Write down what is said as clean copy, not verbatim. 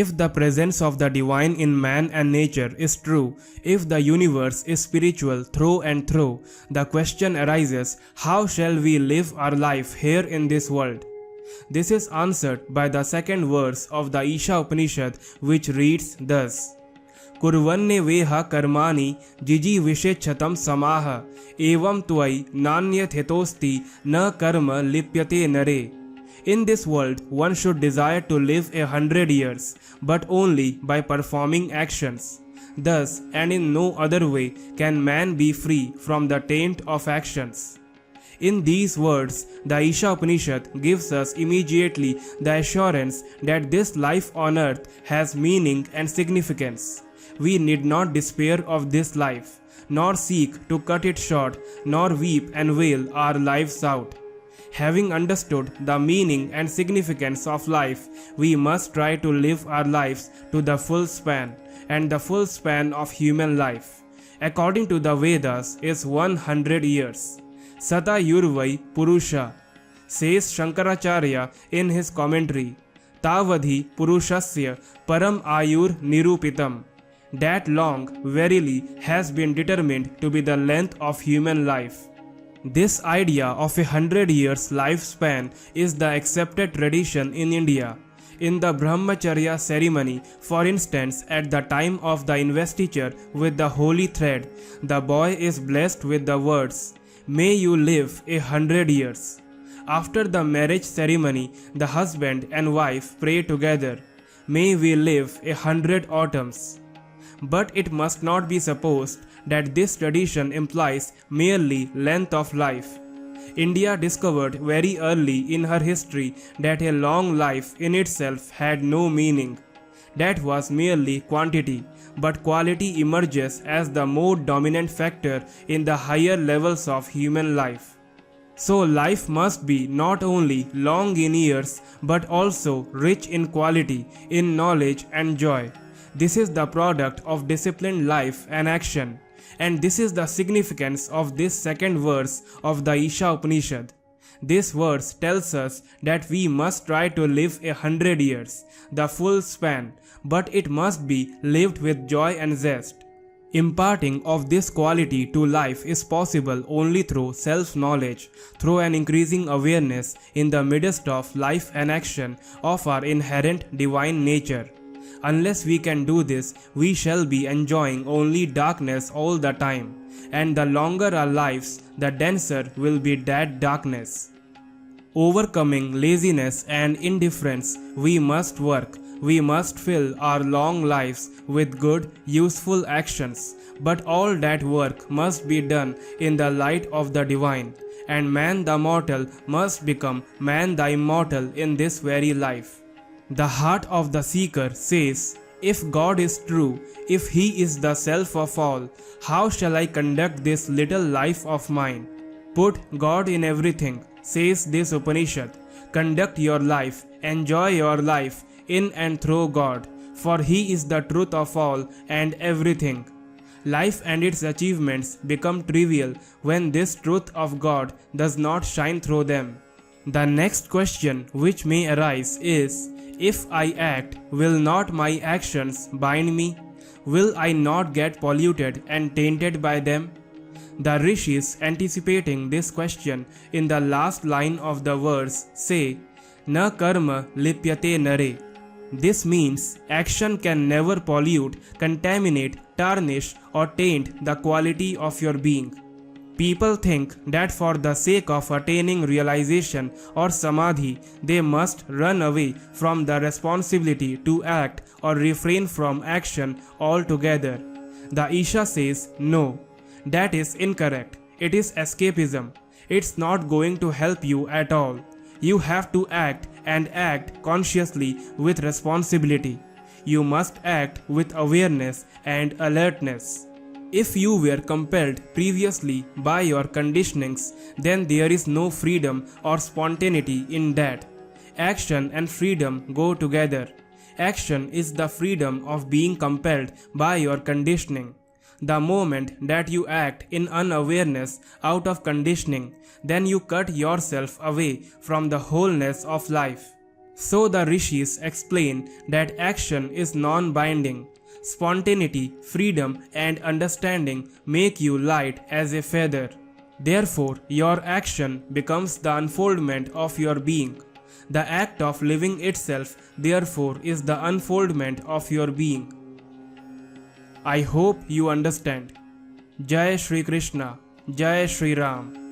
If the presence of the divine in man and nature is true, if the universe is spiritual through and through, the question arises, how shall we live our life here in this world? This is answered by the second verse of the Isha Upanishad, which reads thus: Kurvanne veha karmani jiji vishechatam samaha evam tvai nanyat hetosti na karma lipyate nare. In this world, one should desire to live 100 years, but only by performing actions. Thus, and in no other way, can man be free from the taint of actions. In these words, the Isha Upanishad gives us immediately the assurance that this life on earth has meaning and significance. We need not despair of this life, nor seek to cut it short, nor weep and wail our lives out. Having understood the meaning and significance of life, we must try to live our lives to the full span, and the full span of human life, according to the Vedas, is 100 years. Sata Yurvai Purusha, says Shankaracharya in his commentary, Tavadhi Purushasya Param Ayur Nirupitam. That long, verily, has been determined to be the length of human life. This idea of 100 years lifespan is the accepted tradition in India. In the Brahmacharya ceremony, for instance, at the time of the investiture with the holy thread, the boy is blessed with the words, "May you live 100 years." After the marriage ceremony, the husband and wife pray together, "May we live 100 autumns." But it must not be supposed that this tradition implies merely length of life. India discovered very early in her history that a long life in itself had no meaning. That was merely quantity, but quality emerges as the more dominant factor in the higher levels of human life. So life must be not only long in years but also rich in quality, in knowledge and joy. This is the product of disciplined life and action. And this is the significance of this second verse of the Isha Upanishad. This verse tells us that we must try to live 100 years, the full span, but it must be lived with joy and zest. Imparting of this quality to life is possible only through self-knowledge, through an increasing awareness in the midst of life and action of our inherent divine nature. Unless we can do this, we shall be enjoying only darkness all the time, and the longer our lives, the denser will be that darkness. Overcoming laziness and indifference, we must work. We must fill our long lives with good, useful actions, but all that work must be done in the light of the divine, and man the mortal must become man the immortal in this very life. The heart of the seeker says, "If God is true, if He is the self of all, how shall I conduct this little life of mine?" Put God in everything, says this Upanishad. Conduct your life, enjoy your life in and through God, for He is the truth of all and everything. Life and its achievements become trivial when this truth of God does not shine through them. The next question which may arise is, if I act, will not my actions bind me? Will I not get polluted and tainted by them? The rishis, anticipating this question in the last line of the verse, say, "Na karma lipyate nare." This means action can never pollute, contaminate, tarnish or taint the quality of your being. People think that for the sake of attaining realization or samadhi, they must run away from the responsibility to act or refrain from action altogether. The Isha says, no, that is incorrect. It is escapism. It's not going to help you at all. You have to act and act consciously with responsibility. You must act with awareness and alertness. If you were compelled previously by your conditionings, then there is no freedom or spontaneity in that. Action and freedom go together. Action is the freedom of being compelled by your conditioning. The moment that you act in unawareness out of conditioning, then you cut yourself away from the wholeness of life. So the rishis explain that action is non-binding. Spontaneity, freedom, and understanding make you light as a feather. Therefore, your action becomes the unfoldment of your being. The act of living itself, therefore, is the unfoldment of your being. I hope you understand. Jai Shri Krishna, Jai Shri Ram.